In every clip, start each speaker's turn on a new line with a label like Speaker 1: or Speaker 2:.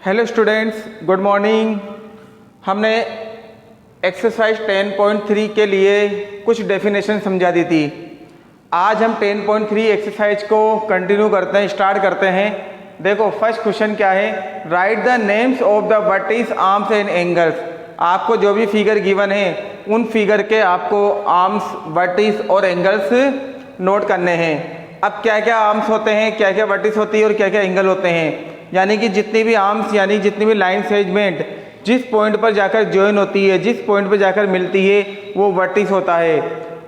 Speaker 1: Hello students, good morning. हमने exercise 10.3 के लिए कुछ डेफिनेशन समझा दी थी। आज हम 10.3 एक्सरसाइज को कंटिन्यू करते हैं, स्टार्ट करते हैं। देखो फर्स्ट क्वेश्चन क्या है, write the names of the vertices, arms and angles. आपको जो भी फिगर गिवन है उन फिगर के आपको आर्म्स, वर्टिस और एंगल्स नोट करने हैं। अब क्या क्या आर्म्स होते हैं, क्या क्या वर्टिस होती है और क्या क्या एंगल होते हैं, यानी कि जितनी भी आर्म्स यानी जितनी भी लाइन सेगमेंट जिस पॉइंट पर जाकर ज्वाइन होती है, जिस पॉइंट पर जाकर मिलती है वो वर्टिस होता है।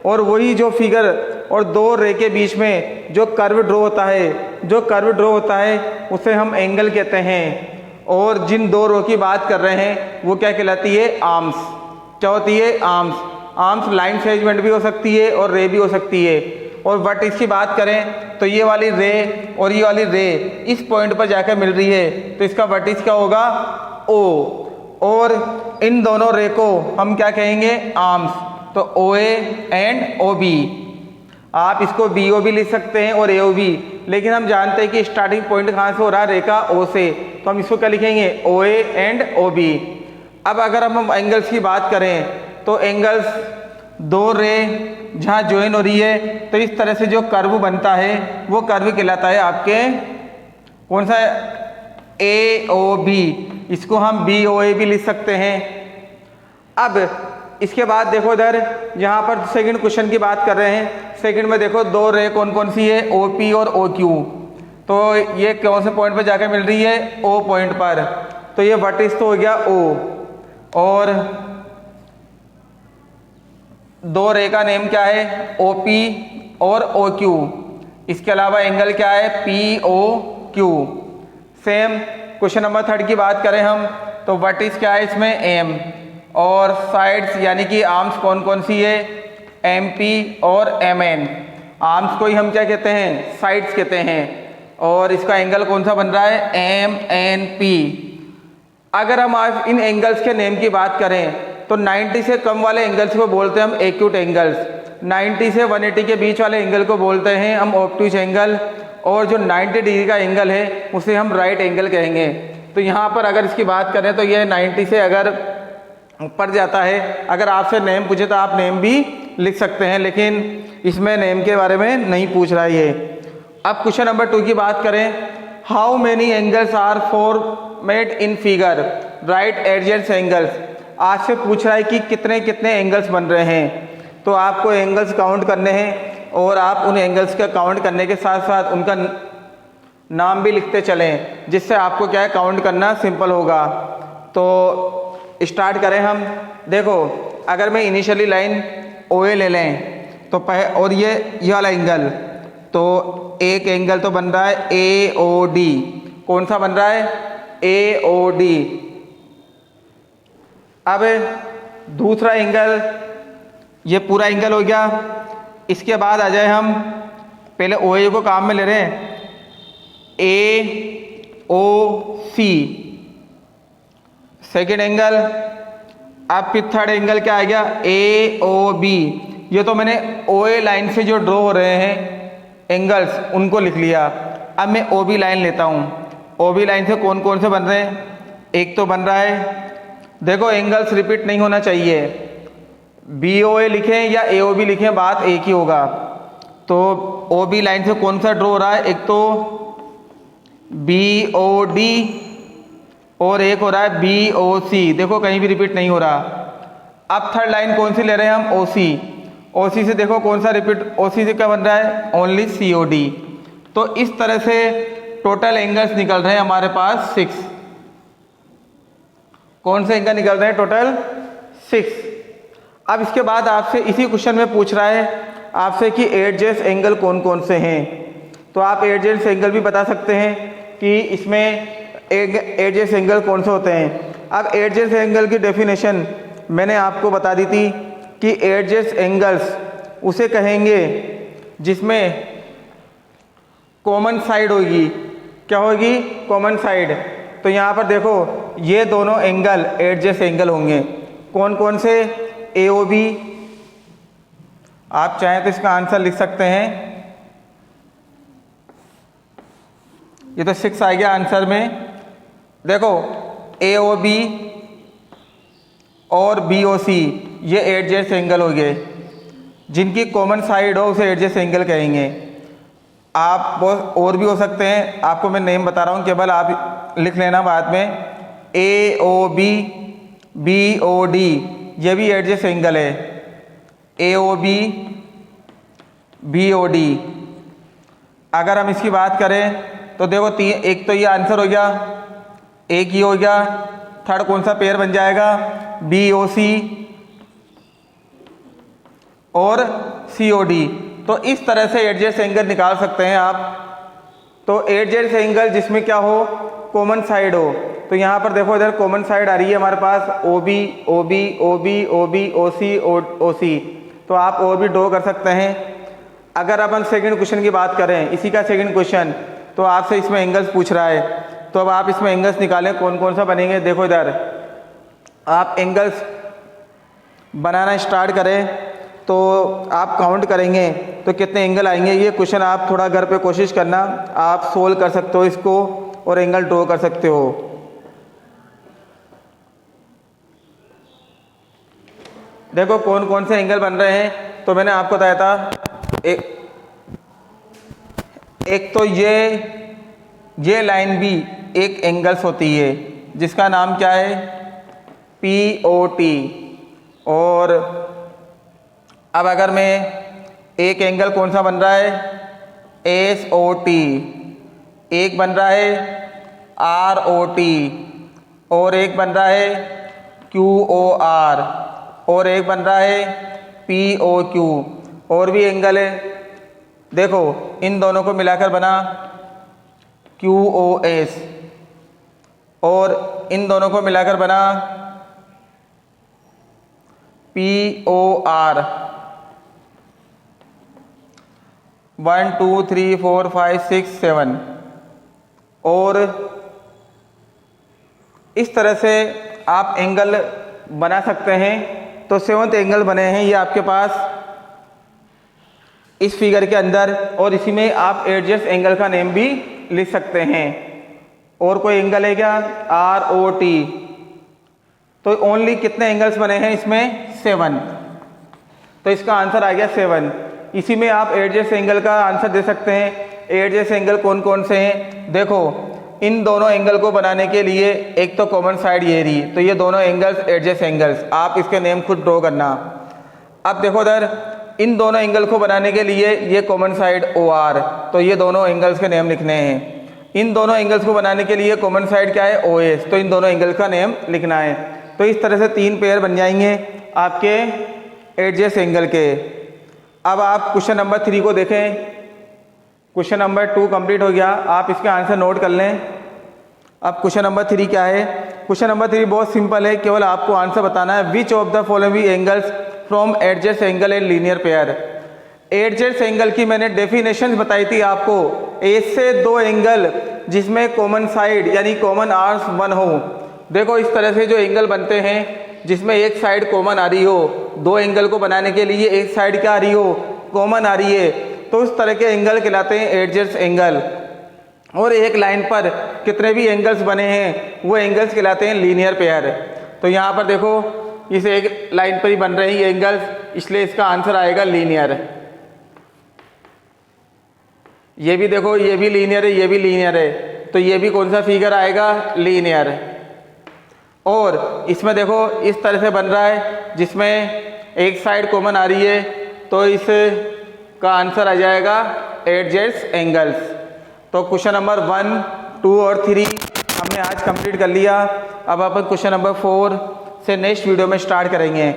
Speaker 1: और वही जो फिगर और दो रे के बीच में जो कर्व ड्रॉ होता है उसे हम एंगल कहते हैं। और जिन दो रो की बात कर रहे हैं वो क्या कहलाती है, आर्म्स। क्या होती है, आर्म्स। आर्म्स लाइन सेगमेंट भी हो सकती है और रे भी हो सकती है। और वर्टिस की बात करें तो ये वाली रे और ये वाली रे इस पॉइंट पर जाकर मिल रही है तो इसका वर्टिस क्या होगा, ओ। और इन दोनों रे को हम क्या कहेंगे, आर्म्स। तो ओ ए एंड ओ बी। आप इसको बी ओ भी लिख सकते हैं और ए ओ भी, लेकिन हम जानते हैं कि स्टार्टिंग पॉइंट कहाँ से हो रहा है, रे का ओ से, तो हम इसको क्या लिखेंगे, ओ ए एंड ओ बी। अब अगर हम एंगल्स की बात करें तो एंगल्स दो रे जहाँ ज्वाइन हो रही है तो इस तरह से जो कर्व बनता है वो कर्व कहलाता है आपके कौन सा, ए ओ बी। इसको हम बी ओ ए भी लिख सकते हैं। अब इसके बाद देखो इधर यहाँ पर सेकंड क्वेश्चन की बात कर रहे हैं। सेकंड में देखो दो रे कौन कौन सी है, ओ पी और ओ क्यू। तो ये कौन से पॉइंट पर जाकर मिल रही है, ओ पॉइंट पर। तो ये वर्टिस तो हो गया ओ। और दो रे का नेम क्या है, ओ पी और ओ क्यू। इसके अलावा एंगल क्या है, P O Q. Same question number 3 की बात करें हम तो वर्टिस क्या है इसमें, एम। और साइड्स यानी कि आर्म्स कौन कौन सी है, एम पी और एम एन। आर्म्स को ही हम क्या कहते हैं, साइड्स कहते हैं। और इसका एंगल कौन सा बन रहा है, एम एन पी। अगर हम आज इन एंगल्स के नेम की बात करें तो 90 से कम वाले एंगल्स को बोलते हैं हम एक्यूट एंगल्स। 90 से 180 के बीच वाले एंगल को बोलते हैं हम ऑब्टूज एंगल। और जो 90 डिग्री का एंगल है उसे हम राइट एंगल कहेंगे। तो यहाँ पर अगर इसकी बात करें तो ये 90 से अगर ऊपर जाता है, अगर आपसे नेम पूछे तो आप नेम भी लिख सकते हैं, लेकिन इसमें नेम के बारे में नहीं पूछ रहा है ये। अब क्वेश्चन नंबर 2 की बात करें, how many angles are formed in figure, right adjacent angles. आज से पूछ रहा है कि कितने कितने एंगल्स बन रहे हैं। तो आपको एंगल्स काउंट करने हैं और आप उन एंगल्स का काउंट करने के साथ साथ उनका नाम भी लिखते चलें, जिससे आपको क्या है, काउंट करना सिंपल होगा। तो स्टार्ट करें हम। देखो अगर मैं इनिशियली लाइन ओ ए ले लें तो और ये वाला एंगल, तो एक एंगल तो बन रहा है ए ओ डी। कौन सा बन रहा है, ए ओ डी। अब दूसरा एंगल, ये पूरा एंगल हो गया। इसके बाद आ जाए हम, पहले ओ ए को काम में ले रहे हैं, ए ओ सी सेकेंड एंगल। अब फिर थर्ड एंगल क्या आ गया, ए ओ बी। ये तो मैंने ओ ए लाइन से जो ड्रॉ हो रहे हैं एंगल्स उनको लिख लिया। अब मैं ओ बी लाइन लेता हूँ। ओ बी लाइन से कौन कौन से बन रहे हैं, एक तो बन रहा है, देखो एंगल्स रिपीट नहीं होना चाहिए, बी ओ ए लिखें या ए ओ बी लिखें बात एक ही होगा। तो ओ बी लाइन से कौन सा ड्रॉ हो रहा है, एक तो बी ओ डी और एक हो रहा है बी ओ सी। देखो कहीं भी रिपीट नहीं हो रहा। अब थर्ड लाइन कौन सी ले रहे हैं हम, ओ सी। ओ सी से देखो कौन सा रिपीट, ओ सी से क्या बन रहा है, ओनली सी ओ डी। तो इस तरह से टोटल एंगल्स निकल रहे हैं हमारे पास 6। कौन से एंगल निकल रहे हैं, टोटल 6। अब इसके बाद आपसे इसी क्वेश्चन में पूछ रहा है आपसे कि एडजेंट एंगल कौन कौन से हैं। तो आप एडजेंट एंगल भी बता सकते हैं कि इसमें एडजेंट एंगल कौन से होते हैं। अब एडजेंट एंगल की डेफिनेशन मैंने आपको बता दी थी कि एडजेंट एंगल्स उसे कहेंगे जिसमें कॉमन साइड होगी। क्या होगी, कॉमन साइड। तो यहाँ पर देखो ये दोनों एंगल एडजेंट एंगल होंगे। कौन कौन से, ए ओ बी। आप चाहें तो इसका आंसर लिख सकते हैं, ये तो 6 आ गया आंसर में। देखो AOB और BOC ये एडजेस एंगल हो गए, जिनकी कॉमन साइड हो उसे एडजेस एंगल कहेंगे। आप और भी हो सकते हैं, आपको मैं नेम बता रहा हूँ, केवल आप लिख लेना बाद में। AOB BOD ये भी एडजेस एंगल है। AOB BOD अगर हम इसकी बात करें तो देखो एक तो ये आंसर हो गया, एक ही हो गया। थर्ड कौन सा पेयर बन जाएगा? BOC और COD। तो इस तरह से एडजेस एंगल निकाल सकते हैं आप। तो एडजेस एंगल जिसमें क्या हो, कॉमन साइड हो। तो यहाँ पर देखो इधर कॉमन साइड आ रही है हमारे पास OB OB OB OB OC OC। तो आप और भी ड्रॉ कर सकते हैं। अगर अपन सेकंड क्वेश्चन की बात करें, इसी का सेकंड क्वेश्चन, तो आपसे इसमें एंगल्स पूछ रहा है। तो अब आप इसमें एंगल्स निकालें, कौन कौन सा बनेंगे। देखो इधर आप एंगल्स बनाना स्टार्ट करें तो आप काउंट करेंगे तो कितने एंगल आएंगे। ये क्वेश्चन आप थोड़ा घर पे कोशिश करना, आप सोल्व कर सकते हो इसको और एंगल ड्रॉ कर सकते हो। देखो कौन कौन से एंगल बन रहे हैं। तो मैंने आपको बताया था, एक तो ये लाइन भी एक एंगल्स होती है जिसका नाम क्या है? POT। और अब अगर मैं एक एंगल कौन सा बन रहा है? SOT। एक बन रहा है ROT और एक बन रहा है QOR और एक बन रहा है POQ। और भी एंगल है, देखो इन दोनों को मिलाकर बना QOS और इन दोनों को मिलाकर बना POR। 1 2 3 4 5 6 7। और इस तरह से आप एंगल बना सकते हैं। तो 7th एंगल बने हैं ये आपके पास इस फिगर के अंदर। और इसी में आप एडजस्ट एंगल का नेम भी लिख सकते हैं। और कोई एंगल है क्या? ROT। तो ओनली कितने एंगल्स बने हैं इसमें? 7। तो इसका आंसर आ गया 7। इसी में आप एडजस्ट एंगल का आंसर दे सकते हैं। एडजस्ट एंगल कौन कौन से हैं? देखो इन दोनों एंगल को बनाने के लिए एक तो कॉमन साइड ये रही, तो ये दोनों एंगल्स एडजस्ट एंगल्स, आप इसके नेम खुद ड्रॉ करना। अब देखो इधर इन दोनों एंगल को बनाने के लिए ये कॉमन साइड OR, तो ये दोनों एंगल्स के नेम लिखने हैं। इन दोनों एंगल्स को बनाने के लिए कॉमन साइड क्या है? OS, तो इन दोनों एंगल्स का नेम लिखना है। तो इस तरह से 3 पेयर बन जाएंगे आपके एडजस्ट एंगल के। अब आप क्वेश्चन नंबर 3 को देखें। क्वेश्चन नंबर 2 कंप्लीट हो गया, आप इसके आंसर नोट कर लें। अब क्वेश्चन नंबर 3 क्या है? क्वेश्चन नंबर 3 बहुत सिंपल है, केवल आपको आंसर बताना है। Which of the following angles from adjust angle and linear pair. Adjust angle की मैंने डेफिनेशन बताई थी आपको, ऐसे 2 एंगल जिसमें कॉमन साइड यानी कॉमन आर्म्स 1 हो। देखो इस तरह से जो एंगल बनते हैं जिसमें एक साइड कॉमन आ रही हो, 2 एंगल को बनाने के लिए एक साइड क्या आ रही हो? कॉमन आ रही है, तो उस तरह के एंगल कहलाते हैं एडजस्ट एंगल। और एक लाइन पर कितने भी एंगल्स बने हैं वो एंगल्स कहलाते हैं लीनियर पेयर। तो यहाँ पर देखो इस एक लाइन पर ही बन रहे हैं ये एंगल्स, इसलिए इसका आंसर आएगा लीनियर। ये भी देखो ये भी लीनियर है, ये भी लीनियर है, तो ये भी कौन सा फिगर आएगा? लीनियर। और इसमें देखो इस तरह से बन रहा है जिसमें एक साइड कॉमन आ रही है, तो इस का आंसर आ जाएगा एडजस्ट एंगल्स। तो क्वेश्चन नंबर 1, 2 और 3 हमने आज कंप्लीट कर लिया। अब अपन क्वेश्चन नंबर 4 से नेक्स्ट वीडियो में स्टार्ट करेंगे।